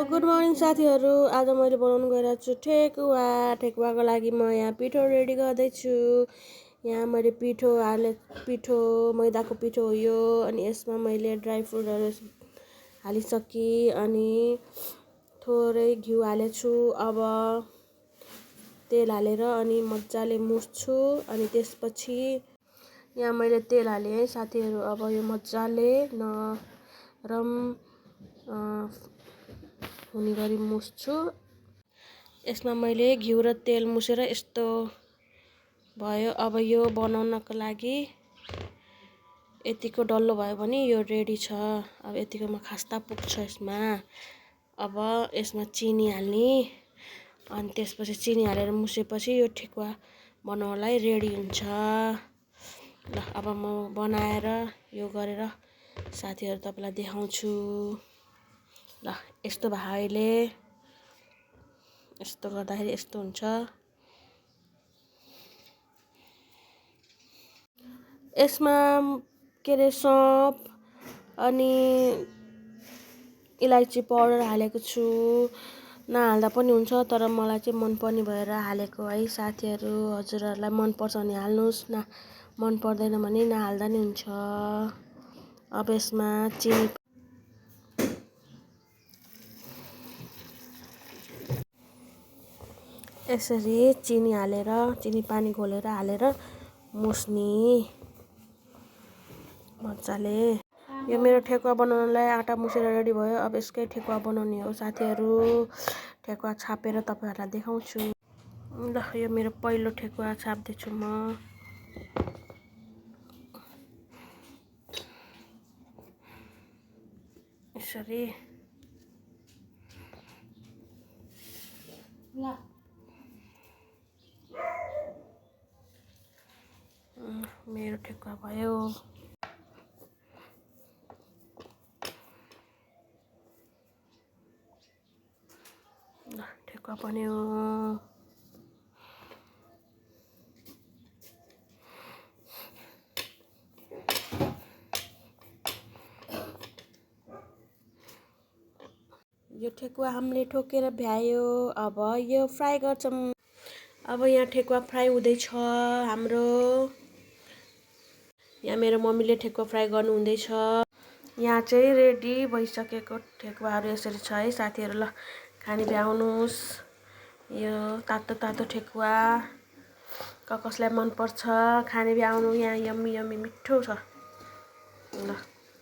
Good morning साथीहरू। आज मैले बनाउनु गइरहेको छु ठेकुवा। ठेकुवाको लागि म यहाँ पिठो रेडी गर्दैछु। यहाँ मैले पिठो मैदाको पिठो हो यो। अनि यसमा मैले ड्राई फ्रुटहरू हालिसकेँ अनि थोरै घिउ हालेछु। अब तेल हालेर अनि मजाले मुस्छु। अनि त्यसपछि यहाँ मैले तेल हालेँ है साथीहरू। अब यो मजाले नरम हुने गरी मुस्छु। यसमा मैले घिउ र तेल मुसेर यस्तो भयो। अब यो बनाउनको लागि यतिको डल्लो भयो भने यो रेडी छ। अब यतिकोमा खस्ता पुग्छ यसमा। अब यसमा चिनी हाल्ने अनि त्यसपछि चिनी हालेर मुसेपछि यो ठेकुवा बनाउनलाई रेडी हुन्छ। ल अब म बनाएर यो गरेर साथीहरू तपाईलाई देखाउँछु। ल यस्तो भयो अहिले। यस्तो गर्दाखेरि यस्तो हुन्छ। यसमा के अरे सौँफ अनि इलायची पाउडर हालेको छु। नहाल्दा पनि हुन्छ तर मलाई चाहिँ मनपर्ने भएर हालेको है साथीहरू। हजुरहरूलाई मनपर्छ भने हाल्नुहोस्, मन पर्दैन भने नहाल्दा नि हुन्छ। अब यसमा चिनी यसरी चिनी हालेर चिनी पानी घोलेर हालेर मुस्ने मजाले। यो मेरो ठेकुवा बनाउनलाई आटा मुसेर रेडी भयो। अब यसकै ठेकुवा बनाउने हो साथीहरू। ठेकुवा छापेर तपाईहरुलाई देखाउँछु। ल यो मेरो पहिलो ठेकुवा छाप्दैछु म। यसरी ल मेरो ठेकुवा भयो। ल ठेकुवा बन्यो। यो ठेकुवा हामीले ठोकेर भ्यायो। अब यो फ्राई गर्छौं। अब यहाँ ठेकुवा फ्राई हुँदैछ हाम्रो। यहाँ मेरो मम्मीले ठेकुवा फ्राई गर्नु हुँदैछ। यहाँ चाहिँ रेडी भइसकेको ठेकुवाहरू यसरी छ है साथीहरू। ल खाने भ्याउनुहोस्। यो तातो तातो ठेकुवा कसलाई मन पर्छ खाने भ्याउनु। यहाँ यम्मी यम्मी मिठो छ। ल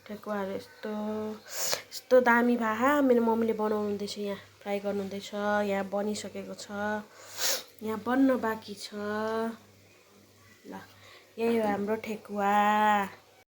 ठेकुवाहरू यस्तो दामी भए मेरो मम्मीले बनाउनु हुँदैछ। यहाँ फ्राई गर्नु हुँदैछ। यहाँ बनिसकेको छ। यहाँ बन्न बाँकी छ। ल यही हो हाम्रो ठेकुवा।